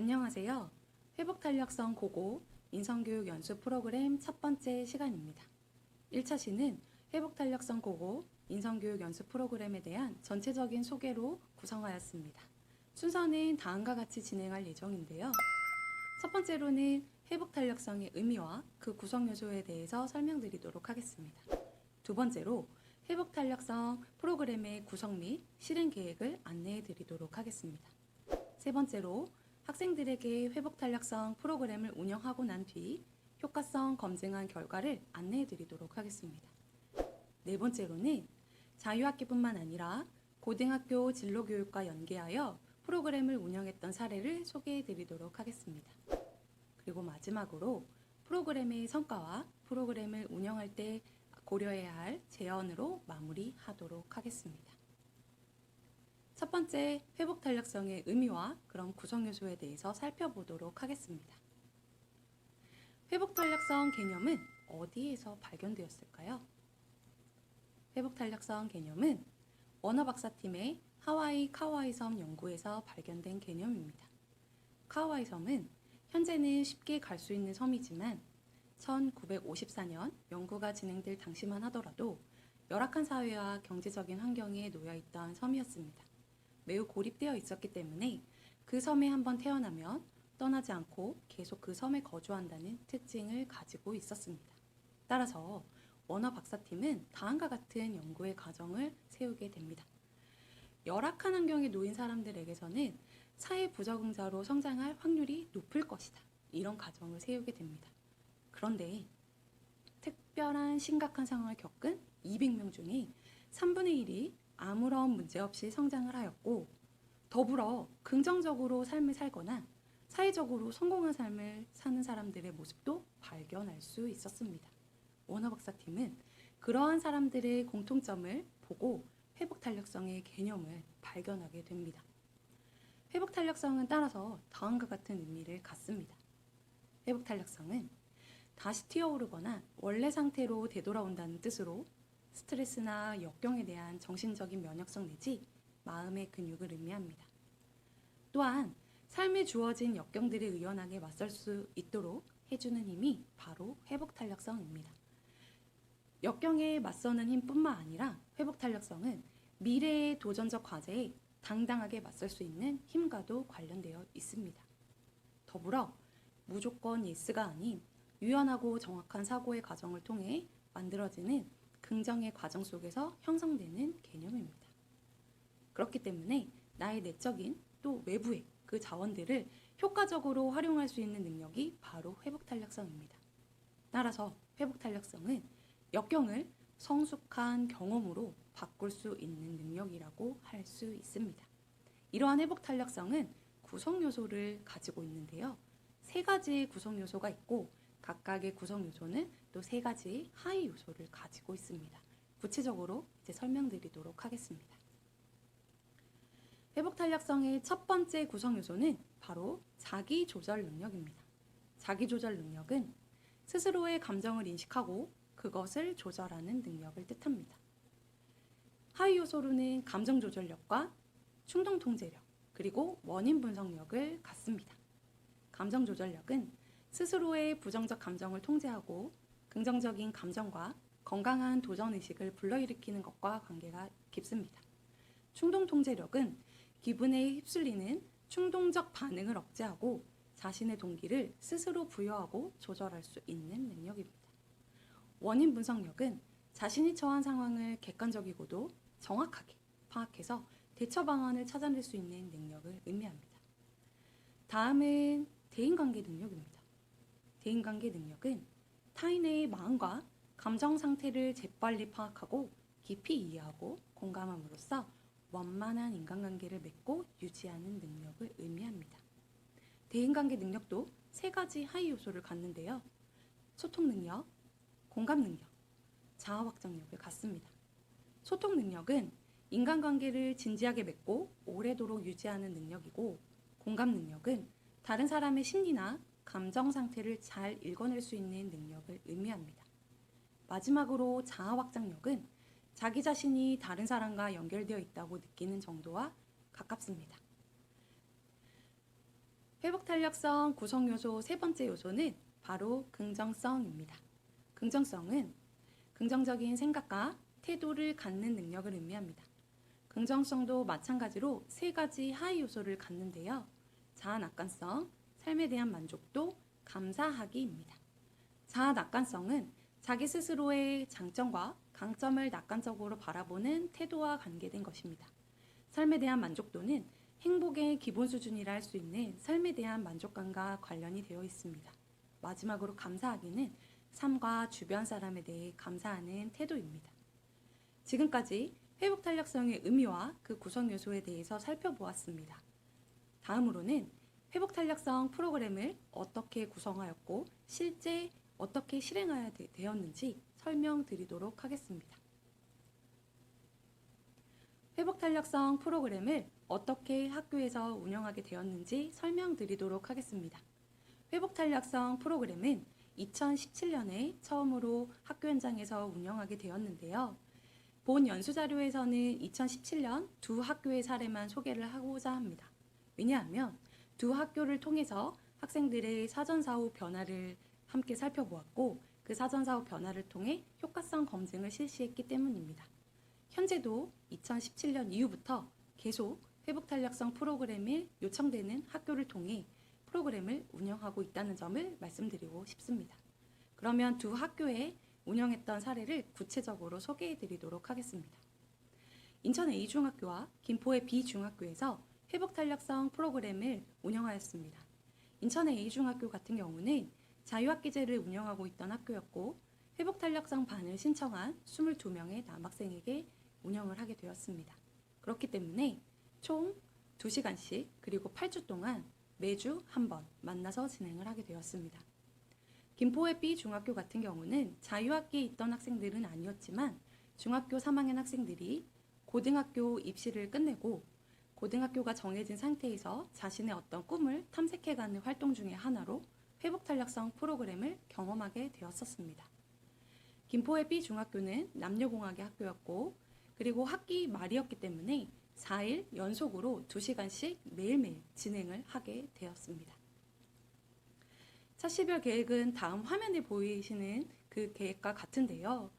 안녕하세요. 회복탄력성 고고 인성교육 연수 프로그램 첫 번째 시간입니다. 1차 시는 회복탄력성 고고 인성교육 연수 프로그램에 대한 전체적인 소개로 구성하였습니다. 순서는 다음과 같이 진행할 예정인데요. 첫 번째로는 회복탄력성의 의미와 그 구성 요소에 대해서 설명드리도록 하겠습니다. 두 번째로 회복탄력성 프로그램의 구성 및 실행 계획을 안내해 드리도록 하겠습니다. 세 번째로 학생들에게 회복탄력성 프로그램을 운영하고 난 뒤 효과성 검증한 결과를 안내해 드리도록 하겠습니다. 네 번째로는 자유학기뿐만 아니라 고등학교 진로교육과 연계하여 프로그램을 운영했던 사례를 소개해 드리도록 하겠습니다. 그리고 마지막으로 프로그램의 성과와 프로그램을 운영할 때 고려해야 할 제언으로 마무리하도록 하겠습니다. 첫 번째, 회복탄력성의 의미와 그런 구성 요소에 대해서 살펴보도록 하겠습니다. 회복탄력성 개념은 어디에서 발견되었을까요? 회복탄력성 개념은 워너 박사팀의 하와이 카우아이 섬 연구에서 발견된 개념입니다. 카우아이 섬은 현재는 쉽게 갈 수 있는 섬이지만 1954년 연구가 진행될 당시만 하더라도 열악한 사회와 경제적인 환경에 놓여 있던 섬이었습니다. 매우 고립되어 있었기 때문에 그 섬에 한번 태어나면 떠나지 않고 계속 그 섬에 거주한다는 특징을 가지고 있었습니다. 따라서 워너 박사팀은 다음과 같은 연구의 과정을 세우게 됩니다. 열악한 환경에 놓인 사람들에게서는 사회 부적응자로 성장할 확률이 높을 것이다. 이런 가정을 세우게 됩니다. 그런데 특별한 심각한 상황을 겪은 200명 중에 3분의 1이 아무런 문제 없이 성장을 하였고 더불어 긍정적으로 삶을 살거나 사회적으로 성공한 삶을 사는 사람들의 모습도 발견할 수 있었습니다. 워너 박사팀은 그러한 사람들의 공통점을 보고 회복탄력성의 개념을 발견하게 됩니다. 회복탄력성은 따라서 다음과 같은 의미를 갖습니다. 회복탄력성은 다시 튀어오르거나 원래 상태로 되돌아온다는 뜻으로 스트레스나 역경에 대한 정신적인 면역성 내지 마음의 근육을 의미합니다. 또한 삶에 주어진 역경들에 의연하게 맞설 수 있도록 해주는 힘이 바로 회복탄력성입니다. 역경에 맞서는 힘뿐만 아니라 회복탄력성은 미래의 도전적 과제에 당당하게 맞설 수 있는 힘과도 관련되어 있습니다. 더불어 무조건 예스가 아닌 유연하고 정확한 사고의 과정을 통해 만들어지는 긍정의 과정 속에서 형성되는 개념입니다. 그렇기 때문에 나의 내적인 또 외부의 그 자원들을 효과적으로 활용할 수 있는 능력이 바로 회복탄력성입니다. 따라서 회복탄력성은 역경을 성숙한 경험으로 바꿀 수 있는 능력이라고 할 수 있습니다. 이러한 회복탄력성은 구성 요소를 가지고 있는데요. 세 가지의 구성 요소가 있고 각각의 구성 요소는 또 세 가지의 하위 요소를 가지고 있습니다. 구체적으로 이제 설명드리도록 하겠습니다. 회복탄력성의 첫 번째 구성 요소는 바로 자기조절 능력입니다. 자기조절 능력은 스스로의 감정을 인식하고 그것을 조절하는 능력을 뜻합니다. 하위 요소로는 감정조절력과 충동통제력, 그리고 원인 분석력을 갖습니다. 감정조절력은 스스로의 부정적 감정을 통제하고 긍정적인 감정과 건강한 도전의식을 불러일으키는 것과 관계가 깊습니다. 충동통제력은 기분에 휩쓸리는 충동적 반응을 억제하고 자신의 동기를 스스로 부여하고 조절할 수 있는 능력입니다. 원인 분석력은 자신이 처한 상황을 객관적이고도 정확하게 파악해서 대처 방안을 찾아낼 수 있는 능력을 의미합니다. 다음은 대인관계 능력입니다. 대인관계 능력은 타인의 마음과 감정 상태를 재빨리 파악하고 깊이 이해하고 공감함으로써 원만한 인간관계를 맺고 유지하는 능력을 의미합니다. 대인관계 능력도 세 가지 하위 요소를 갖는데요. 소통 능력, 공감 능력, 자아 확장력을 갖습니다. 소통 능력은 인간관계를 진지하게 맺고 오래도록 유지하는 능력이고 공감 능력은 다른 사람의 심리나 감정 상태를 잘 읽어낼 수 있는 능력을 의미합니다. 마지막으로 자아 확장력은 자기 자신이 다른 사람과 연결되어 있다고 느끼는 정도와 가깝습니다. 회복 탄력성 구성 요소 세 번째 요소는 바로 긍정성입니다. 긍정성은 긍정적인 생각과 태도를 갖는 능력을 의미합니다. 긍정성도 마찬가지로 세 가지 하위 요소를 갖는데요. 자아 낙관성, 삶에 대한 만족도, 감사하기입니다. 자아 낙관성은 자기 스스로의 장점과 강점을 낙관적으로 바라보는 태도와 관계된 것입니다. 삶에 대한 만족도는 행복의 기본 수준이라 할 수 있는 삶에 대한 만족감과 관련이 되어 있습니다. 마지막으로 감사하기는 삶과 주변 사람에 대해 감사하는 태도입니다. 지금까지 회복 탄력성의 의미와 그 구성 요소에 대해서 살펴보았습니다. 다음으로는 회복 탄력성 프로그램을 어떻게 구성하였고 실제 어떻게 실행해야 되었는지 설명드리도록 하겠습니다. 회복 탄력성 프로그램을 어떻게 학교에서 운영하게 되었는지 설명드리도록 하겠습니다. 회복 탄력성 프로그램은 2017년에 처음으로 학교 현장에서 운영하게 되었는데요. 본 연수 자료에서는 2017년 두 학교의 사례만 소개를 하고자 합니다. 왜냐하면 두 학교를 통해서 학생들의 사전사후 변화를 함께 살펴보았고 그 사전사후 변화를 통해 효과성 검증을 실시했기 때문입니다. 현재도 2017년 이후부터 계속 회복탄력성 프로그램이 요청되는 학교를 통해 프로그램을 운영하고 있다는 점을 말씀드리고 싶습니다. 그러면 두 학교에 운영했던 사례를 구체적으로 소개해 드리도록 하겠습니다. 인천 A중학교와 김포의 B중학교에서 회복탄력성 프로그램을 운영하였습니다. 인천의 A중학교 같은 경우는 자유학기제를 운영하고 있던 학교였고 회복탄력성 반을 신청한 22명의 남학생에게 운영을 하게 되었습니다. 그렇기 때문에 총 2시간씩 그리고 8주 동안 매주 한 번 만나서 진행을 하게 되었습니다. 김포의 B중학교 같은 경우는 자유학기에 있던 학생들은 아니었지만 중학교 3학년 학생들이 고등학교 입시를 끝내고 고등학교가 정해진 상태에서 자신의 어떤 꿈을 탐색해가는 활동 중의 하나로 회복탄력성 프로그램을 경험하게 되었었습니다. 김포의 B중학교는 남녀공학의 학교였고 그리고 학기 말이었기 때문에 4일 연속으로 2시간씩 매일매일 진행을 하게 되었습니다. 차시별 계획은 다음 화면에 보이시는 그 계획과 같은데요.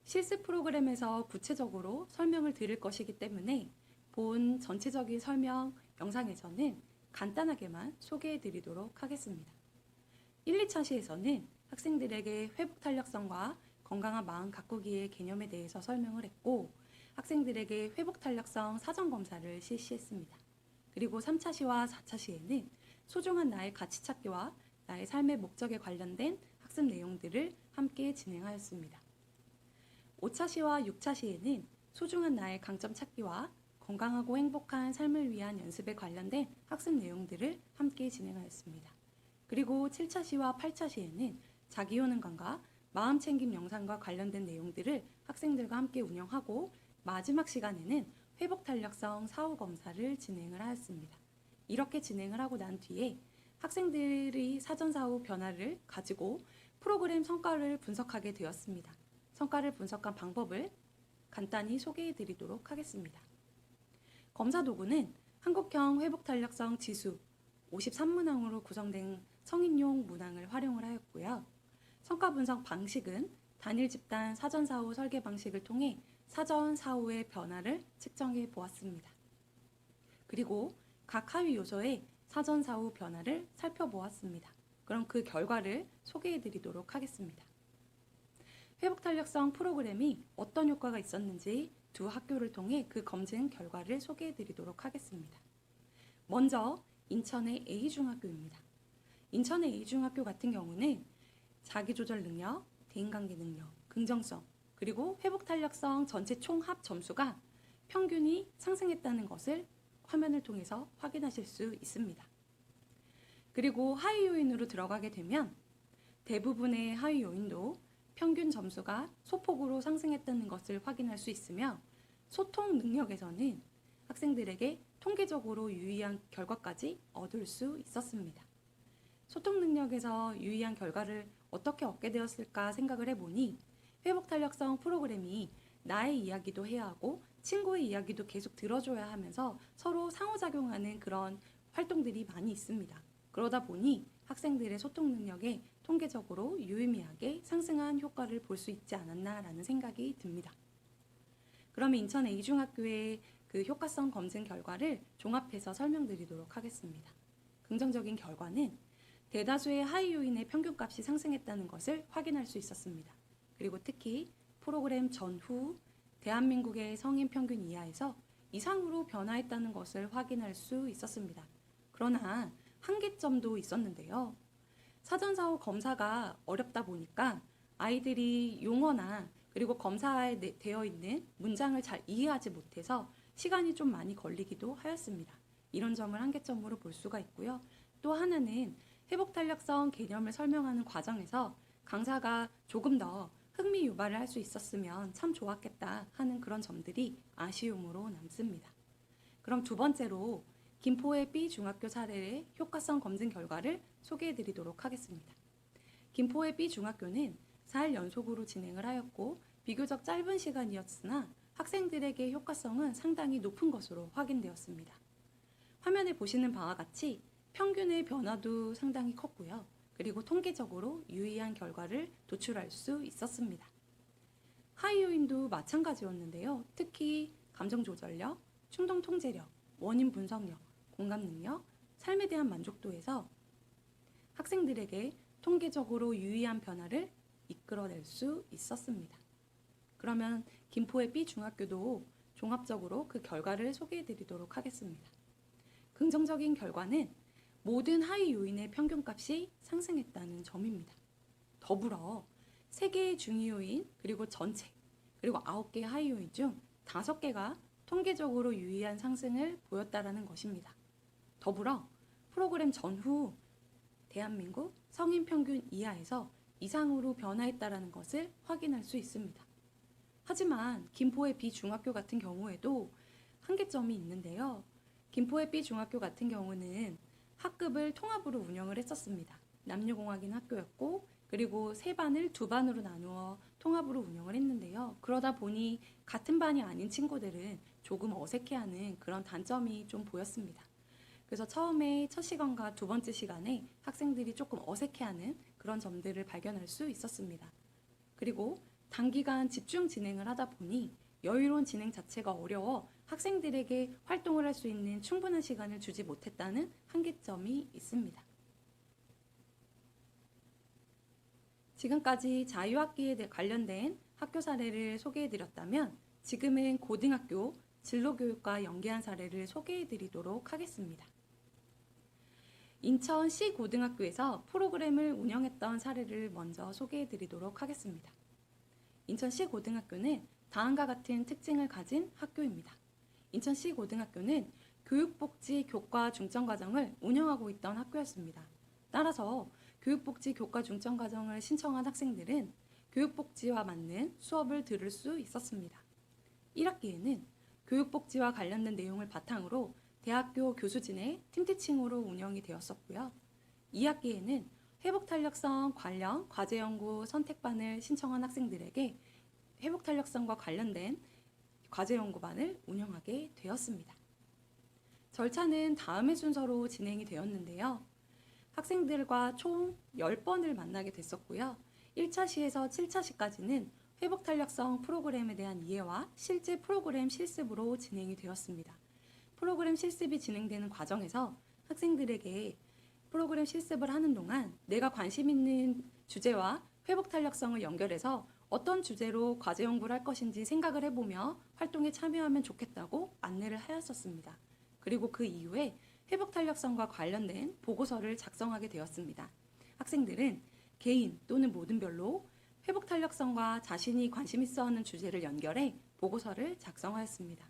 실습 프로그램에서 구체적으로 설명을 드릴 것이기 때문에 본 전체적인 설명 영상에서는 간단하게만 소개해 드리도록 하겠습니다. 1, 2차 시에서는 학생들에게 회복 탄력성과 건강한 마음 가꾸기의 개념에 대해서 설명을 했고 학생들에게 회복 탄력성 사전 검사를 실시했습니다. 그리고 3차 시와 4차 시에는 소중한 나의 가치 찾기와 나의 삶의 목적에 관련된 학습 내용들을 함께 진행하였습니다. 5차 시와 6차 시에는 소중한 나의 강점 찾기와 건강하고 행복한 삶을 위한 연습에 관련된 학습 내용들을 함께 진행하였습니다. 그리고 7차 시와 8차 시에는 자기효능감과 마음챙김 영상과 관련된 내용들을 학생들과 함께 운영하고 마지막 시간에는 회복탄력성 사후검사를 진행을 하였습니다. 이렇게 진행을 하고 난 뒤에 학생들이 사전사후 변화를 가지고 프로그램 성과를 분석하게 되었습니다. 성과를 분석한 방법을 간단히 소개해 드리도록 하겠습니다. 검사 도구는 한국형 회복탄력성 지수 53문항으로 구성된 성인용 문항을 활용을 하였고요. 성과 분석 방식은 단일 집단 사전사후 설계 방식을 통해 사전사후의 변화를 측정해 보았습니다. 그리고 각 하위 요소의 사전사후 변화를 살펴보았습니다. 그럼 그 결과를 소개해 드리도록 하겠습니다. 회복탄력성 프로그램이 어떤 효과가 있었는지 두 학교를 통해 그 검증 결과를 소개해 드리도록 하겠습니다. 먼저 인천의 A중학교입니다. 인천의 A중학교 같은 경우는 자기조절 능력, 대인관계 능력, 긍정성, 그리고 회복탄력성 전체 총합 점수가 평균이 상승했다는 것을 화면을 통해서 확인하실 수 있습니다. 그리고 하위 요인으로 들어가게 되면 대부분의 하위 요인도 평균 점수가 소폭으로 상승했다는 것을 확인할 수 있으며 소통 능력에서는 학생들에게 통계적으로 유의한 결과까지 얻을 수 있었습니다. 소통 능력에서 유의한 결과를 어떻게 얻게 되었을까 생각을 해보니 회복탄력성 프로그램이 나의 이야기도 해야 하고 친구의 이야기도 계속 들어줘야 하면서 서로 상호작용하는 그런 활동들이 많이 있습니다. 그러다 보니 학생들의 소통 능력에 통계적으로 유의미하게 상승한 효과를 볼 수 있지 않았나라는 생각이 듭니다. 그러면 인천 A중학교의 그 효과성 검증 결과를 종합해서 설명드리도록 하겠습니다. 긍정적인 결과는 대다수의 하위 요인의 평균값이 상승했다는 것을 확인할 수 있었습니다. 그리고 특히 프로그램 전후 대한민국의 성인 평균 이하에서 이상으로 변화했다는 것을 확인할 수 있었습니다. 그러나 한계점도 있었는데요. 사전사후 검사가 어렵다 보니까 아이들이 용어나 그리고 검사에 되어 있는 문장을 잘 이해하지 못해서 시간이 좀 많이 걸리기도 하였습니다. 이런 점을 한계점으로 볼 수가 있고요. 또 하나는 회복탄력성 개념을 설명하는 과정에서 강사가 조금 더 흥미 유발을 할 수 있었으면 참 좋았겠다 하는 그런 점들이 아쉬움으로 남습니다. 그럼 두 번째로 김포의 B중학교 사례의 효과성 검증 결과를 소개해 드리도록 하겠습니다. 김포의 B중학교는 4일 연속으로 진행을 하였고 비교적 짧은 시간이었으나 학생들에게 효과성은 상당히 높은 것으로 확인되었습니다. 화면에 보시는 바와 같이 평균의 변화도 상당히 컸고요. 그리고 통계적으로 유의한 결과를 도출할 수 있었습니다. 하위 요인도 마찬가지였는데요. 특히 감정 조절력, 충동 통제력, 원인 분석력, 공감 능력, 삶에 대한 만족도에서 학생들에게 통계적으로 유의한 변화를 이끌어낼 수 있었습니다. 그러면 김포의 B중학교도 종합적으로 그 결과를 소개해 드리도록 하겠습니다. 긍정적인 결과는 모든 하위 요인의 평균값이 상승했다는 점입니다. 더불어 3개의 중위 요인 그리고 전체 그리고 9개의 하위 요인 중 5개가 통계적으로 유의한 상승을 보였다라는 것입니다. 더불어 프로그램 전후 대한민국 성인 평균 이하에서 이상으로 변화했다라는 것을 확인할 수 있습니다. 하지만 김포의 B중학교 같은 경우에도 한계점이 있는데요. 김포의 B중학교 같은 경우는 학급을 통합으로 운영을 했었습니다. 남녀공학인 학교였고 그리고 3반을 2반으로 나누어 통합으로 운영을 했는데요. 그러다 보니 같은 반이 아닌 친구들은 조금 어색해하는 그런 단점이 좀 보였습니다. 그래서 처음에 첫 시간과 두 번째 시간에 학생들이 조금 어색해하는 그런 점들을 발견할 수 있었습니다. 그리고 단기간 집중 진행을 하다 보니 여유로운 진행 자체가 어려워 학생들에게 활동을 할 수 있는 충분한 시간을 주지 못했다는 한계점이 있습니다. 지금까지 자유학기에 관련된 학교 사례를 소개해드렸다면 지금은 고등학교 진로교육과 연계한 사례를 소개해드리도록 하겠습니다. 인천 C고등학교에서 프로그램을 운영했던 사례를 먼저 소개해드리도록 하겠습니다. 인천 C고등학교는 다음과 같은 특징을 가진 학교입니다. 인천 C고등학교는 교육복지 교과 중점과정을 운영하고 있던 학교였습니다. 따라서 교육복지 교과 중점과정을 신청한 학생들은 교육복지와 맞는 수업을 들을 수 있었습니다. 1학기에는 교육복지와 관련된 내용을 바탕으로 대학교 교수진의 팀티칭으로 운영이 되었었고요. 2학기에는 회복탄력성 관련 과제연구 선택반을 신청한 학생들에게 회복탄력성과 관련된 과제연구반을 운영하게 되었습니다. 절차는 다음의 순서로 진행이 되었는데요. 학생들과 총 10번을 만나게 됐었고요. 1차 시에서 7차 시까지는 회복탄력성 프로그램에 대한 이해와 실제 프로그램 실습으로 진행이 되었습니다. 프로그램 실습이 진행되는 과정에서 학생들에게 프로그램 실습을 하는 동안 내가 관심 있는 주제와 회복탄력성을 연결해서 어떤 주제로 과제 연구를 할 것인지 생각을 해보며 활동에 참여하면 좋겠다고 안내를 하였었습니다. 그리고 그 이후에 회복탄력성과 관련된 보고서를 작성하게 되었습니다. 학생들은 개인 또는 모든별로 회복탄력성과 자신이 관심 있어 하는 주제를 연결해 보고서를 작성하였습니다.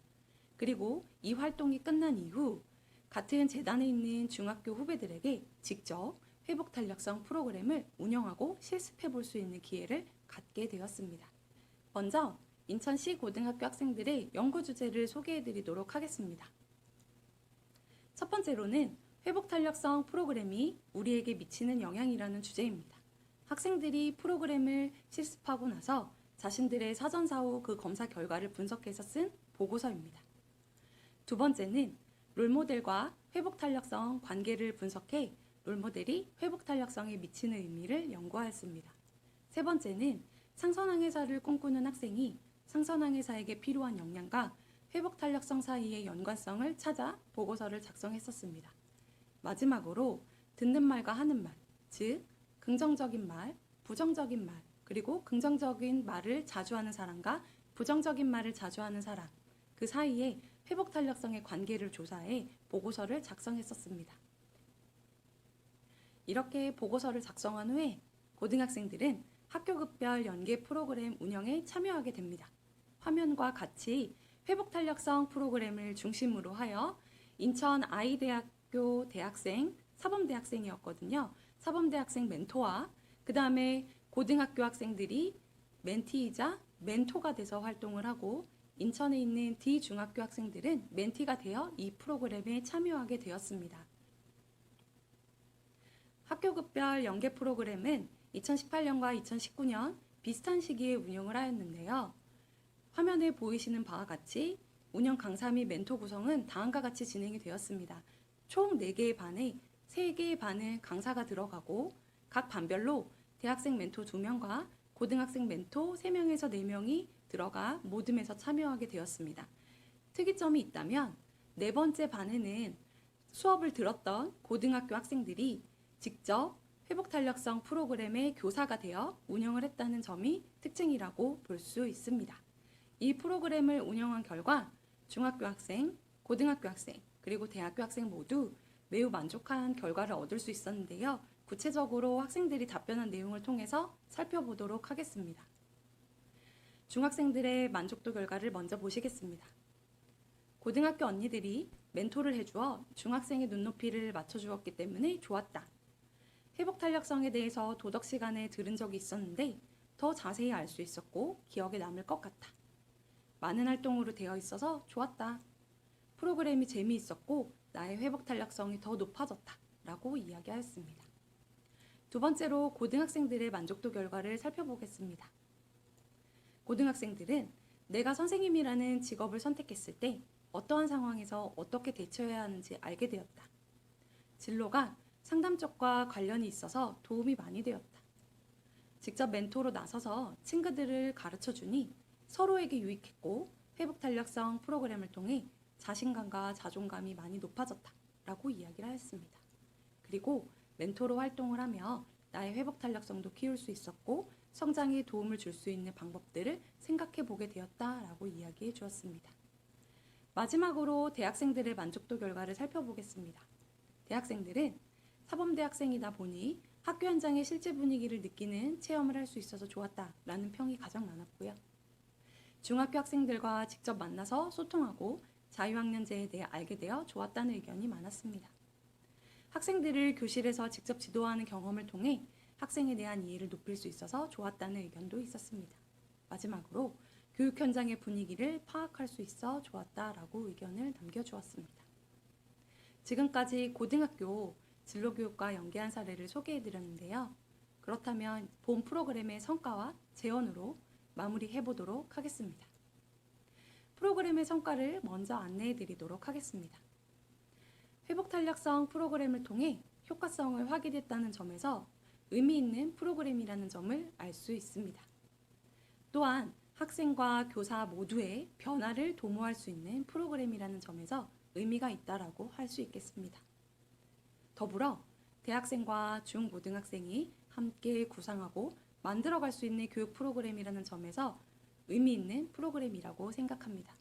그리고 이 활동이 끝난 이후 같은 재단에 있는 중학교 후배들에게 직접 회복탄력성 프로그램을 운영하고 실습해 볼 수 있는 기회를 갖게 되었습니다. 먼저 인천시 고등학교 학생들의 연구 주제를 소개해 드리도록 하겠습니다. 첫 번째로는 회복탄력성 프로그램이 우리에게 미치는 영향이라는 주제입니다. 학생들이 프로그램을 실습하고 나서 자신들의 사전사 후 그 검사 결과를 분석해서 쓴 보고서입니다. 두 번째는 롤모델과 회복탄력성 관계를 분석해 롤모델이 회복 탄력성에 미치는 의미를 연구하였습니다. 세 번째는 상선항해사를 꿈꾸는 학생이 상선항해사에게 필요한 역량과 회복 탄력성 사이의 연관성을 찾아 보고서를 작성했었습니다. 마지막으로 듣는 말과 하는 말, 즉 긍정적인 말, 부정적인 말, 그리고 긍정적인 말을 자주 하는 사람과 부정적인 말을 자주 하는 사람, 그 사이에 회복 탄력성의 관계를 조사해 보고서를 작성했었습니다. 이렇게 보고서를 작성한 후에 고등학생들은 학교급별 연계 프로그램 운영에 참여하게 됩니다. 화면과 같이 회복 탄력성 프로그램을 중심으로 하여 인천 아이대학교 대학생, 사범대학생이었거든요. 사범대학생 멘토와 그 다음에 고등학교 학생들이 멘티이자 멘토가 돼서 활동을 하고 인천에 있는 D중학교 학생들은 멘티가 되어 이 프로그램에 참여하게 되었습니다. 학교급별 연계 프로그램은 2018년과 2019년 비슷한 시기에 운영을 하였는데요. 화면에 보이시는 바와 같이 운영 강사 및 멘토 구성은 다음과 같이 진행이 되었습니다. 총 4개의 반에 3개의 반을 강사가 들어가고 각 반별로 대학생 멘토 2명과 고등학생 멘토 3명에서 4명이 들어가 모듬에서 참여하게 되었습니다. 특이점이 있다면 4번째 반에는 수업을 들었던 고등학교 학생들이 직접 회복탄력성 프로그램의 교사가 되어 운영을 했다는 점이 특징이라고 볼 수 있습니다. 이 프로그램을 운영한 결과 중학교 학생, 고등학교 학생, 그리고 대학교 학생 모두 매우 만족한 결과를 얻을 수 있었는데요. 구체적으로 학생들이 답변한 내용을 통해서 살펴보도록 하겠습니다. 중학생들의 만족도 결과를 먼저 보시겠습니다. 고등학교 언니들이 멘토를 해주어 중학생의 눈높이를 맞춰주었기 때문에 좋았다. 회복 탄력성에 대해서 도덕 시간에 들은 적이 있었는데 더 자세히 알 수 있었고 기억에 남을 것 같아. 많은 활동으로 되어 있어서 좋았다. 프로그램이 재미있었고 나의 회복 탄력성이 더 높아졌다. 라고 이야기하였습니다. 두 번째로 고등학생들의 만족도 결과를 살펴보겠습니다. 고등학생들은 내가 선생님이라는 직업을 선택했을 때 어떠한 상황에서 어떻게 대처해야 하는지 알게 되었다. 진로가 상담 쪽과 관련이 있어서 도움이 많이 되었다. 직접 멘토로 나서서 친구들을 가르쳐주니 서로에게 유익했고 회복 탄력성 프로그램을 통해 자신감과 자존감이 많이 높아졌다 라고 이야기를 하였습니다. 그리고 멘토로 활동을 하며 나의 회복 탄력성도 키울 수 있었고 성장에 도움을 줄 수 있는 방법들을 생각해 보게 되었다라고 이야기해 주었습니다. 마지막으로 대학생들의 만족도 결과를 살펴보겠습니다. 대학생들은 사범대학생이다 보니 학교 현장의 실제 분위기를 느끼는 체험을 할 수 있어서 좋았다라는 평이 가장 많았고요. 중학교 학생들과 직접 만나서 소통하고 자유학년제에 대해 알게 되어 좋았다는 의견이 많았습니다. 학생들을 교실에서 직접 지도하는 경험을 통해 학생에 대한 이해를 높일 수 있어서 좋았다는 의견도 있었습니다. 마지막으로 교육 현장의 분위기를 파악할 수 있어 좋았다라고 의견을 남겨주었습니다. 지금까지 고등학교 진로교육과 연계한 사례를 소개해드렸는데요. 그렇다면 본 프로그램의 성과와 재원으로 마무리해보도록 하겠습니다. 프로그램의 성과를 먼저 안내해드리도록 하겠습니다. 회복탄력성 프로그램을 통해 효과성을 확인했다는 점에서 의미 있는 프로그램이라는 점을 알 수 있습니다. 또한 학생과 교사 모두의 변화를 도모할 수 있는 프로그램이라는 점에서 의미가 있다라고 할 수 있겠습니다. 더불어 대학생과 중고등학생이 함께 구상하고 만들어갈 수 있는 교육 프로그램이라는 점에서 의미 있는 프로그램이라고 생각합니다.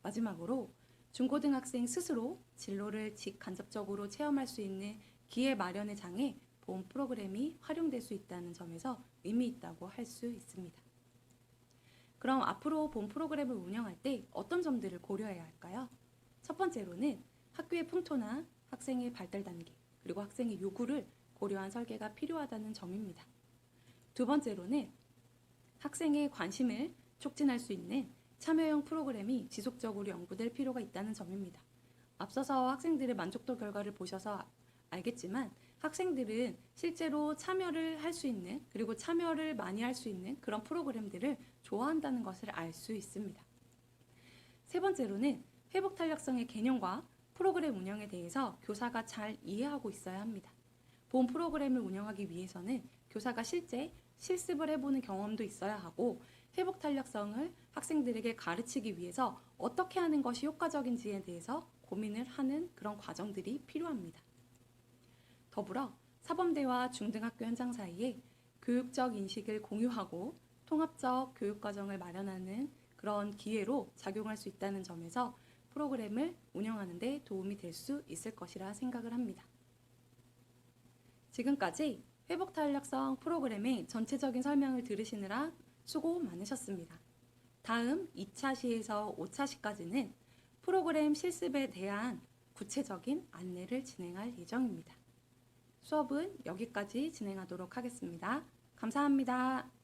마지막으로 중고등학생 스스로 진로를 직간접적으로 체험할 수 있는 기회 마련의 장에 본 프로그램이 활용될 수 있다는 점에서 의미 있다고 할 수 있습니다. 그럼 앞으로 본 프로그램을 운영할 때 어떤 점들을 고려해야 할까요? 첫 번째로는 학교의 풍토나 학생의 발달 단계, 그리고 학생의 요구를 고려한 설계가 필요하다는 점입니다. 두 번째로는 학생의 관심을 촉진할 수 있는 참여형 프로그램이 지속적으로 연구될 필요가 있다는 점입니다. 앞서서 학생들의 만족도 결과를 보셔서 알겠지만 학생들은 실제로 참여를 할 수 있는, 그리고 참여를 많이 할 수 있는 그런 프로그램들을 좋아한다는 것을 알 수 있습니다. 세 번째로는 회복 탄력성의 개념과 프로그램 운영에 대해서 교사가 잘 이해하고 있어야 합니다. 본 프로그램을 운영하기 위해서는 교사가 실제 실습을 해보는 경험도 있어야 하고 회복 탄력성을 학생들에게 가르치기 위해서 어떻게 하는 것이 효과적인지에 대해서 고민을 하는 그런 과정들이 필요합니다. 더불어 사범대와 중등학교 현장 사이에 교육적 인식을 공유하고 통합적 교육 과정을 마련하는 그런 기회로 작용할 수 있다는 점에서 프로그램을 운영하는 데 도움이 될 수 있을 것이라 생각을 합니다. 지금까지 회복 탄력성 프로그램의 전체적인 설명을 들으시느라 수고 많으셨습니다. 다음 2차 시에서 5차 시까지는 프로그램 실습에 대한 구체적인 안내를 진행할 예정입니다. 수업은 여기까지 진행하도록 하겠습니다. 감사합니다.